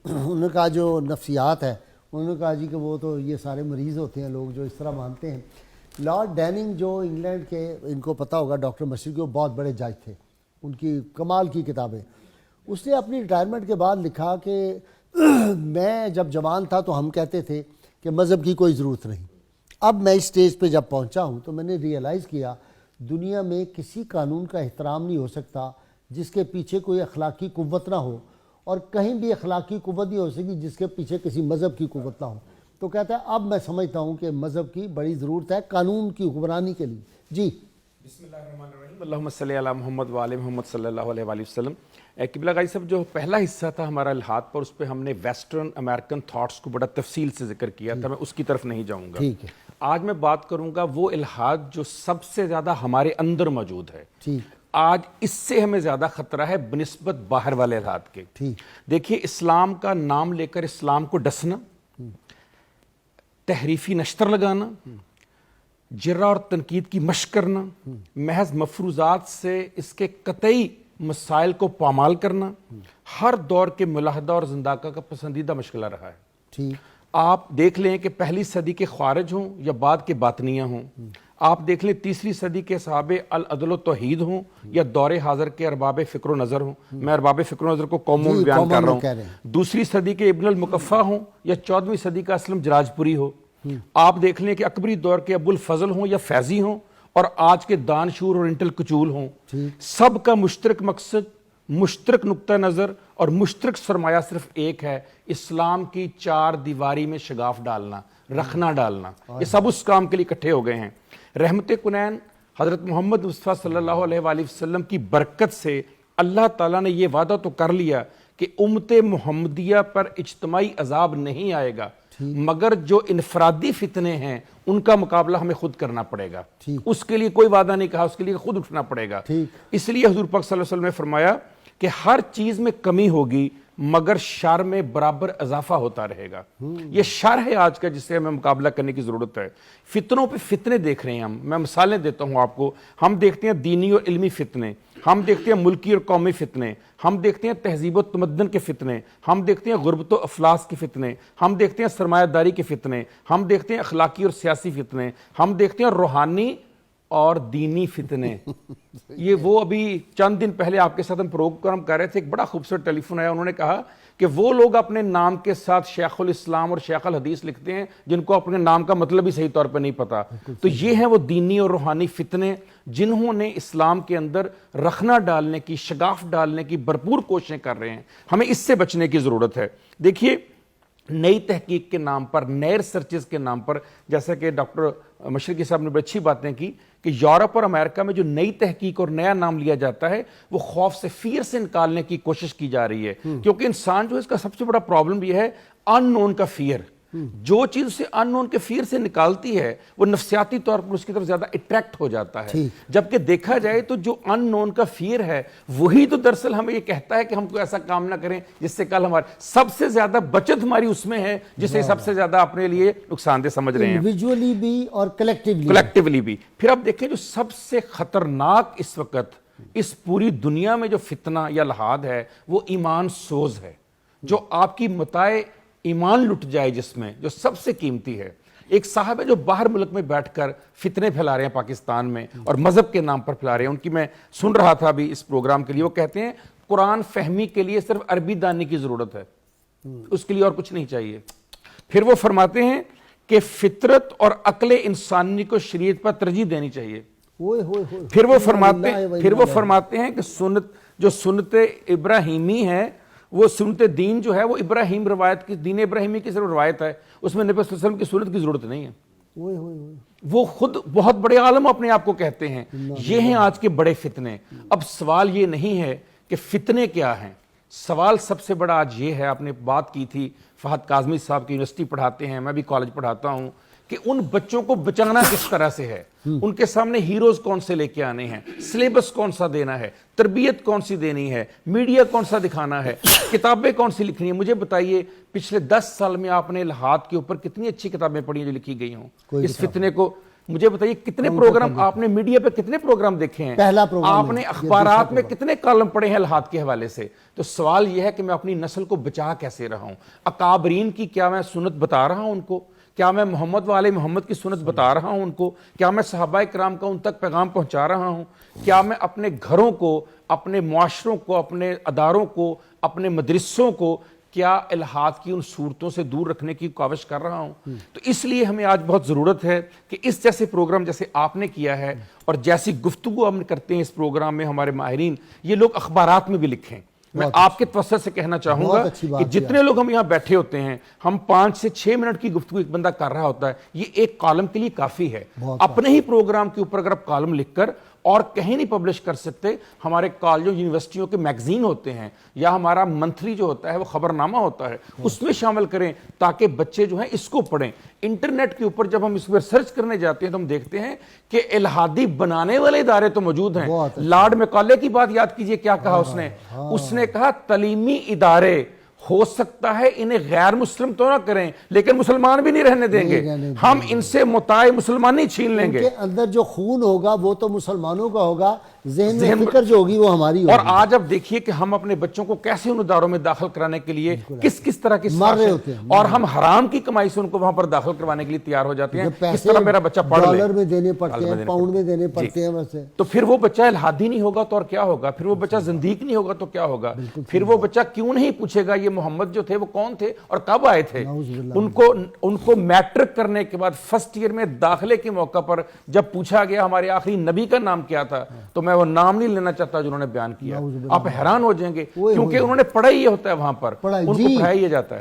انہوں نے کہا جو نفسیات ہے، انہوں نے کہا جی کہ وہ تو یہ سارے مریض ہوتے ہیں لوگ جو اس طرح مانتے ہیں۔ لارڈ ڈیننگ جو انگلینڈ کے، ان کو پتہ ہوگا ڈاکٹر مشرق کے، وہ بہت بڑے جج تھے، ان کی کمال کی کتابیں۔ اس نے اپنی ریٹائرمنٹ کے بعد لکھا کہ میں جب جوان تھا تو ہم کہتے تھے کہ مذہب کی کوئی ضرورت نہیں، اب میں اس سٹیج پہ جب پہنچا ہوں تو میں نے ریئلائز کیا دنیا میں کسی قانون کا احترام نہیں ہو سکتا جس کے پیچھے کوئی اخلاقی قوت نہ ہو، اور کہیں بھی اخلاقی قوت نہیں ہو سکتی جس کے پیچھے کسی مذہب کی قوت نہ ہو۔ تو کہتا ہے اب میں سمجھتا ہوں کہ مذہب کی بڑی ضرورت ہے قانون کی حکمرانی کے لیے۔ جی بسم اللہ الرحمن الرحیم، اللہم صلی علی محمد وآل محمد صلی اللہ علیہ وآلہ وسلم۔ قبلہ غازی صاحب، جو پہلا حصہ تھا ہمارا الحاد پر، اس پہ ہم نے ویسٹرن امریکن تھاٹس کو بڑا تفصیل سے ذکر کیا تھا، میں اس کی طرف نہیں جاؤں گا۔ ٹھیک ہے، آج میں بات کروں گا وہ الحاد جو سب سے زیادہ ہمارے اندر موجود ہے۔ ٹھیک، آج اس سے ہمیں زیادہ خطرہ ہے بنسبت باہر والے الحاد کے۔ ٹھیک، دیکھیے، اسلام کا نام لے کر اسلام کو ڈسنا، تحریفی نشتر لگانا، جرہ اور تنقید کی مشق کرنا، محض مفروضات سے اس کے قطعی مسائل کو پامال کرنا، ہر دور کے ملاحدہ اور زنداقہ کا پسندیدہ مشغلہ رہا ہے۔ ٹھیک، آپ دیکھ لیں کہ پہلی صدی کے خوارج ہوں یا بعد کے باطنیہ ہوں، آپ دیکھ لیں تیسری صدی کے صحابہ العدل و توحید ہوں یا دور حاضر کے ارباب فکر و نظر ہوں، میں ارباب فکر و نظر کو قوموں میں بیان کر رہا ہوں، دوسری صدی کے ابن المقفع ہوں یا 14ویں صدی کا اسلم جراجپوری ہو، آپ دیکھ لیں کہ اکبری دور کے ابو الفضل ہوں یا فیضی ہوں، اور آج کے دانشور اور انٹل کچول ہوں، سب کا مشترک مقصد، مشترک نقطہ نظر اور مشترک سرمایہ صرف ایک ہے: اسلام کی چار دیواری میں شگاف ڈالنا، رکھنا ڈالنا۔ یہ سب اس کام کے لیے اکٹھے ہو گئے ہیں۔ رحمت کنین حضرت محمد مصطفیٰ صلی اللہ علیہ وآلہ وسلم کی برکت سے اللہ تعالیٰ نے یہ وعدہ تو کر لیا کہ امت محمدیہ پر اجتماعی عذاب نہیں آئے گا، مگر جو انفرادی فتنے ہیں ان کا مقابلہ ہمیں خود کرنا پڑے گا۔ اس کے لیے کوئی وعدہ نہیں کہا، اس کے لیے خود اٹھنا پڑے گا۔ اس لیے حضور پاک صلی اللہ علیہ وسلم نے فرمایا کہ ہر چیز میں کمی ہوگی مگر شر میں برابر اضافہ ہوتا رہے گا۔ یہ شر ہے آج کا جس سے ہمیں مقابلہ کرنے کی ضرورت ہے۔ فتنوں پہ فتنے دیکھ رہے ہیں ہم، میں مثالیں دیتا ہوں آپ کو۔ ہم دیکھتے ہیں دینی اور علمی فتنے، ہم دیکھتے ہیں ملکی اور قومی فتنے، ہم دیکھتے ہیں تہذیب و تمدن کے فتنے، ہم دیکھتے ہیں غربت و افلاس کے فتنے، ہم دیکھتے ہیں سرمایہ داری کے فتنے، ہم دیکھتے ہیں اخلاقی اور سیاسی فتنے، ہم دیکھتے ہیں روحانی اور دینی فتنے۔ یہ وہ ابھی چند دن پہلے آپ کے ساتھ ہم پروگرام کر رہے تھے، ایک بڑا خوبصورت ٹیلی فون آیا، انہوں نے کہا کہ وہ لوگ اپنے نام کے ساتھ شیخ الاسلام اور شیخ الحدیث لکھتے ہیں جن کو اپنے نام کا مطلب ہی صحیح طور پہ نہیں پتا۔ تو یہ ہیں وہ دینی اور روحانی فتنے جنہوں نے اسلام کے اندر رخنہ ڈالنے کی، شگاف ڈالنے کی بھرپور کوششیں کر رہے ہیں۔ ہمیں اس سے بچنے کی ضرورت ہے۔ دیکھیے، نئی تحقیق کے نام پر، نئے ریسرچز کے نام پر، جیسا کہ ڈاکٹر مشرقی صاحب نے بڑی اچھی باتیں کی کہ یورپ اور امریکہ میں جو نئی تحقیق اور نیا نام لیا جاتا ہے وہ خوف سے، فیئر سے نکالنے کی کوشش کی جا رہی ہے، کیونکہ انسان جو ہے اس کا سب سے بڑا پرابلم یہ ہے ان نون کا فیئر۔ جو چیز اسے ان نون کے فیئر سے نکالتی ہے وہ نفسیاتی طور پر اس کی طرف زیادہ اٹریکٹ ہو جاتا ہے، جبکہ دیکھا جائے تو جو ان نون کا فیئر ہے وہی تو دراصل ہمیں یہ کہتا ہے کہ ہم کوئی ایسا کام نہ کریں جس سے کل ہمارے سب سے زیادہ بچت ہماری اس میں ہے جسے سب سے زیادہ اپنے لیے نقصان دہ سمجھ رہے ہیں، انڈیویجولی بھی اور کلیکٹیولی بھی۔ پھر آپ دیکھیں جو سب سے خطرناک اس وقت اس پوری دنیا میں جو فتنہ یا الحاد ہے وہ ایمان سوز ہے، جو آپ کی متاع ایمان لٹ جائے، جس میں جو سب سے قیمتی ہے۔ ایک صاحب ہے جو باہر ملک میں بیٹھ کر فتنے پھیلا رہے ہیں پاکستان میں اور مذہب کے نام پر پھیلا رہے ہیں، ان کی میں سن رہا تھا ابھی اس پروگرام کے لیے، وہ کہتے ہیں قرآن فہمی کے لیے صرف عربی دانی کی ضرورت ہے، اس کے لیے اور کچھ نہیں چاہیے۔ پھر وہ فرماتے ہیں کہ فطرت اور عقل انسانی کو شریعت پر ترجیح دینی چاہیے۔ پھر وہ فرماتے ہیں کہ سنت ابراہیمی ہے، وہ سنت دین جو ہے وہ ابراہیم روایت کی، دین ابراہیمی کی صرف روایت ہے، اس میں نبی صلی اللہ علیہ وسلم کی سنت کی ضرورت نہیں ہے۔ وہ خود بہت بڑے عالم اپنے آپ کو کہتے ہیں۔ یہ ہیں آج کے بڑے فتنے۔ اب سوال یہ نہیں ہے کہ فتنے کیا ہیں، سوال سب سے بڑا آج یہ ہے، آپ نے بات کی تھی، فہد کاظمی صاحب کی یونیورسٹی پڑھاتے ہیں، میں بھی کالج پڑھاتا ہوں، کہ ان بچوں کو بچانا کس طرح سے ہے، ان کے سامنے ہیروز کون سے لے کے آنے ہیں، سلیبس کون سا دینا ہے، تربیت کون سی دینی ہے، میڈیا کون سا دکھانا ہے، کتابیں کون سی لکھنی ہیں۔ مجھے بتائیے پچھلے 10 سال میں آپ نے الحاد کے اوپر کتنی اچھی کتابیں پڑھی ہیں جو لکھی گئی ہوں اس فتنے کو، مجھے بتائیے کتنے پروگرام آپ نے میڈیا پہ کتنے پروگرام دیکھے ہیں؟ پہلا پروگرام آپ نے اخبارات میں کتنے کالم پڑھے ہیں الحاد کے حوالے سے؟ تو سوال یہ ہے کہ میں اپنی نسل کو بچا کیسے رہا ہوں؟ اکابرین کی کیا میں سنت بتا رہا ہوں ان کو؟ کیا میں محمد والے محمد کی سنت بتا رہا ہوں ان کو؟ کیا میں صحابہ کرام کا ان تک پیغام پہنچا رہا ہوں؟ کیا میں اپنے گھروں کو، اپنے معاشروں کو، اپنے اداروں کو، اپنے مدرسوں کو کیا الحاد کی ان صورتوں سے دور رکھنے کی کاوش کر رہا ہوں؟ تو اس لیے ہمیں آج بہت ضرورت ہے کہ اس جیسے پروگرام جیسے آپ نے کیا ہے اور جیسی گفتگو ہم کرتے ہیں اس پروگرام میں، ہمارے ماہرین یہ لوگ اخبارات میں بھی لکھیں۔ میں آپ کے توسط سے کہنا چاہوں گا کہ جتنے لوگ ہم یہاں بیٹھے ہوتے ہیں، ہم 5 سے 6 منٹ کی گفتگو ایک بندہ کر رہا ہوتا ہے، یہ ایک کالم کے لیے کافی ہے۔ اپنے ہی پروگرام کے اوپر اگر آپ کالم لکھ کر اور کہیں نہیں پبلش کر سکتے، ہمارے کالجوں یونیورسٹیوں کے میگزین ہوتے ہیں یا ہمارا منتھلی جو ہوتا ہے وہ خبرنامہ ہوتا ہے، اس میں شامل کریں تاکہ بچے جو ہیں اس کو پڑھیں۔ انٹرنیٹ کے اوپر جب ہم اس پر سرچ کرنے جاتے ہیں تو ہم دیکھتے ہیں کہ الحادی بنانے والے ادارے تو موجود ہیں۔ لارڈ میکالے کی بات یاد کیجئے، کیا کہا اس نے کہا تعلیمی ادارے ہو سکتا ہے انہیں غیر مسلم تو نہ کریں لیکن مسلمان بھی نہیں رہنے دیں گے، ہم ان سے متاع مسلمانی چھین لیں گے۔ ان کے اندر جو خون ہوگا وہ تو مسلمانوں کا ہوگا، ذہن میں فکر جو ہوگی وہ ہماری ہوگی۔ اور آج اب دیکھیے کہ ہم اپنے بچوں کو کیسے ان اداروں میں داخل کرانے کے لیے کس طرح کی مر رہے ہوتے ہیں، اور ہم حرام کی کمائی سے ان کو وہاں پر داخل کروانے کے لیے تیار ہو جاتے ہیں، کس طرح میرا بچہ پڑھ لے، ڈالر میں دینے پڑتے ہیں، پاؤنڈ میں دینے پڑتے ہیں ویسے۔ تو پھر وہ بچہ الحادی نہیں ہوگا تو اور کیا ہوگا؟ پھر وہ بچہ زندیق نہیں ہوگا تو کیا ہوگا؟ پھر وہ بچہ کیوں نہیں پوچھے گا یہ محمد جو تھے وہ کون تھے اور کب آئے تھے؟ ان کو میٹرک کرنے کے بعد فرسٹ ایئر میں داخلے کے موقع پر جب پوچھا گیا ہمارے آخری نبی کا نام کیا تھا تو میں وہ نام نہیں لینا چاہتا جو انہوں نے بیان کیا، آپ حیران ہو جائیں گے کیونکہ انہوں نے پڑھا ہی ہوتا ہے، وہاں پر ان کو پڑھایا ہی جاتا ہے۔